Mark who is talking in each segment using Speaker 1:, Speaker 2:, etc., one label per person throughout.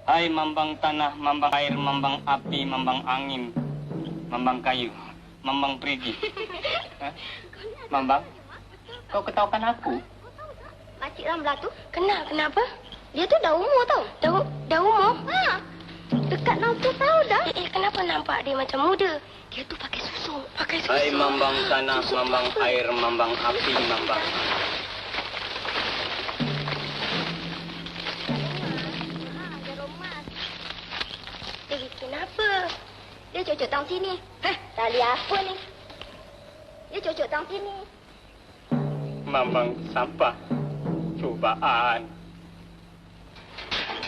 Speaker 1: Hai mambang tanah, mambang air, mambang api, mambang angin, mambang kayu, mambang perigi. Mambang, kau ketahukan aku?
Speaker 2: Makcik Ramlah tu? Kenapa? Dia tu dah umur tau. Dah umur? Ha. Dekat 60 tahun dah. Kenapa nampak dia macam muda? Dia tu pakai susu.
Speaker 1: Hai mambang tanah, mambang air, mambang api, mambang.
Speaker 2: Kenapa? Dia cocok tang sini. Tali apa ni? Dia cocok tang sini.
Speaker 1: Mambang sampah. Cubaan.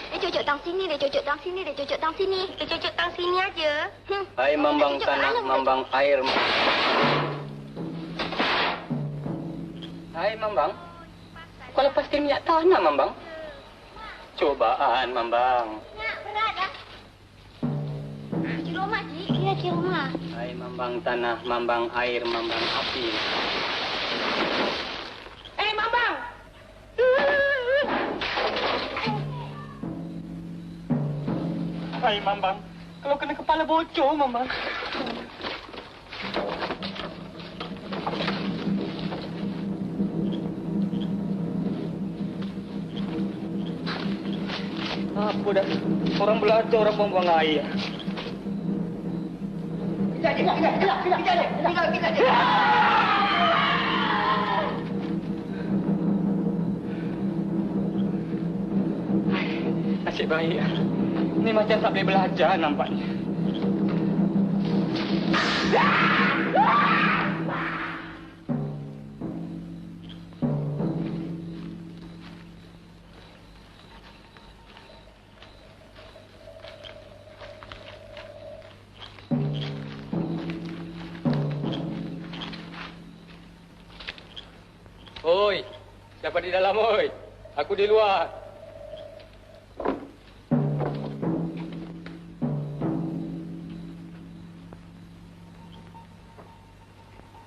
Speaker 2: Dia cocok tang sini, dia cocok tang sini, dia cocok tang sini. Dia cocok tang sini aja.
Speaker 1: Hai mambang tanah, mambang air. Hai mambang. Kau lepaskan minyak tanah, mambang. Cubaan, mambang.
Speaker 2: Nak, berat dah. Cik rumah, Cik. Ya, cik rumah.
Speaker 1: Hai mambang tanah, mambang air, mambang api.
Speaker 2: Mambang!
Speaker 1: Hai mambang, kalau kena kepala bocor, mambang. Apa dah? Orang belajar, orang buang-buang air. Kejap dia. Nasib baik. Ni macam tak boleh belajar nampaknya. Oi, siapa di dalam, oi? Aku di luar.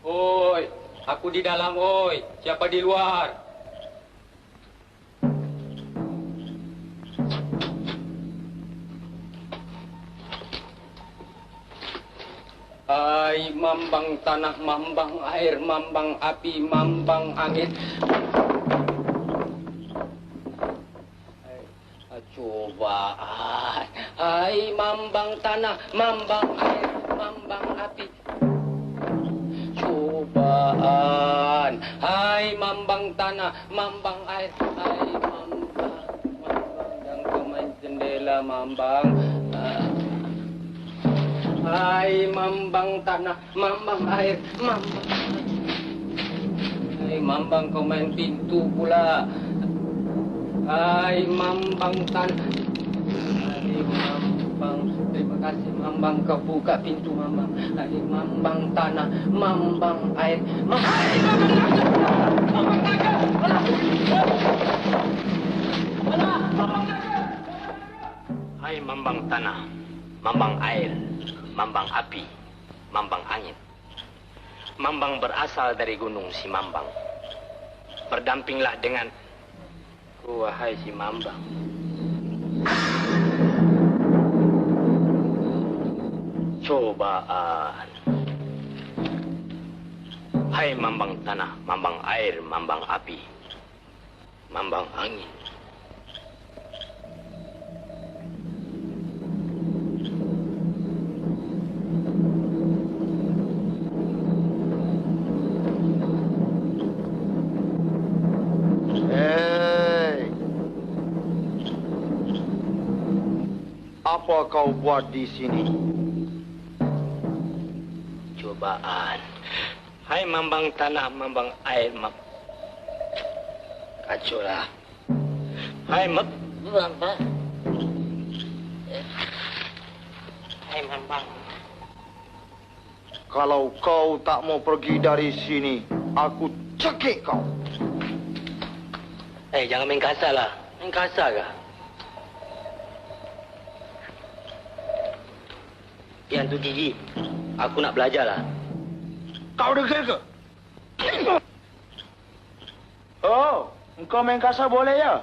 Speaker 1: Oi, aku di dalam, oi. Siapa di luar? Hai mambang tanah, mambang air, mambang api, mambang angin. Cobaan. Hai mambang tanah, mambang air, mambang api. Cobaan. Hai mambang tanah, mambang air, hai mambang yang kemain jendela mambang. Hai mambang tanah, mambang air, mambang. Hai mambang kau main pintu pula. Hai mambang tanah. Hai mambang, terima kasih mambang kau buka pintu mambang. Hai mambang tanah, mambang air, mambang. Hai mambang naga, mambang naga. Alah, mambang naga. Hai mambang tanah, mambang air, mambang api, mambang angin. Mambang berasal dari gunung si Mambang. Berdampinglah dengan wahai si Mambang. Cobaan. Hai mambang tanah, mambang air, mambang api, mambang angin.
Speaker 3: Apa kau buat di sini?
Speaker 1: Cobaan. Hai mambang tanah, mambang air, kacau lah. Hai mambang. Hai mambang.
Speaker 3: Kalau kau tak mau pergi dari sini, aku cekik kau.
Speaker 1: Jangan main kasar lah. Main kasar kah? Yang tu Gigi, aku nak belajar lah.
Speaker 3: Kau dengar ke? Oh, engkau main kasar boleh ya?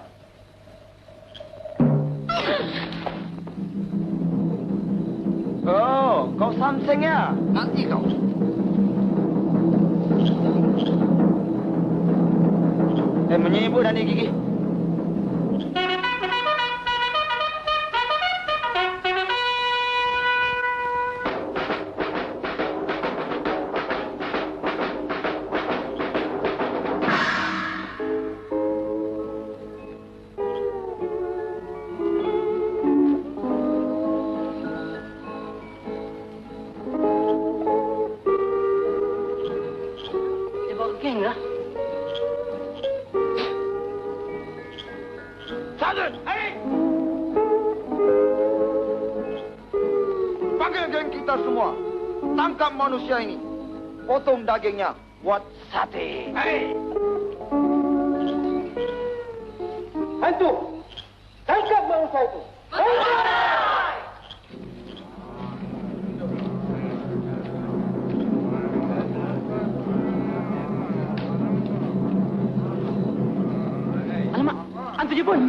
Speaker 3: Sengnya. Nanti kau. Menyibuk dah ni gigi.
Speaker 1: Dia bawa geng lah.
Speaker 3: Sergeant, hey! Panggil geng kita semua. Tangkap manusia ini. Potong dagingnya. Buat sate. Hey!
Speaker 1: Hantu! Tangkap manusia itu! Alamak, hantu Jepun!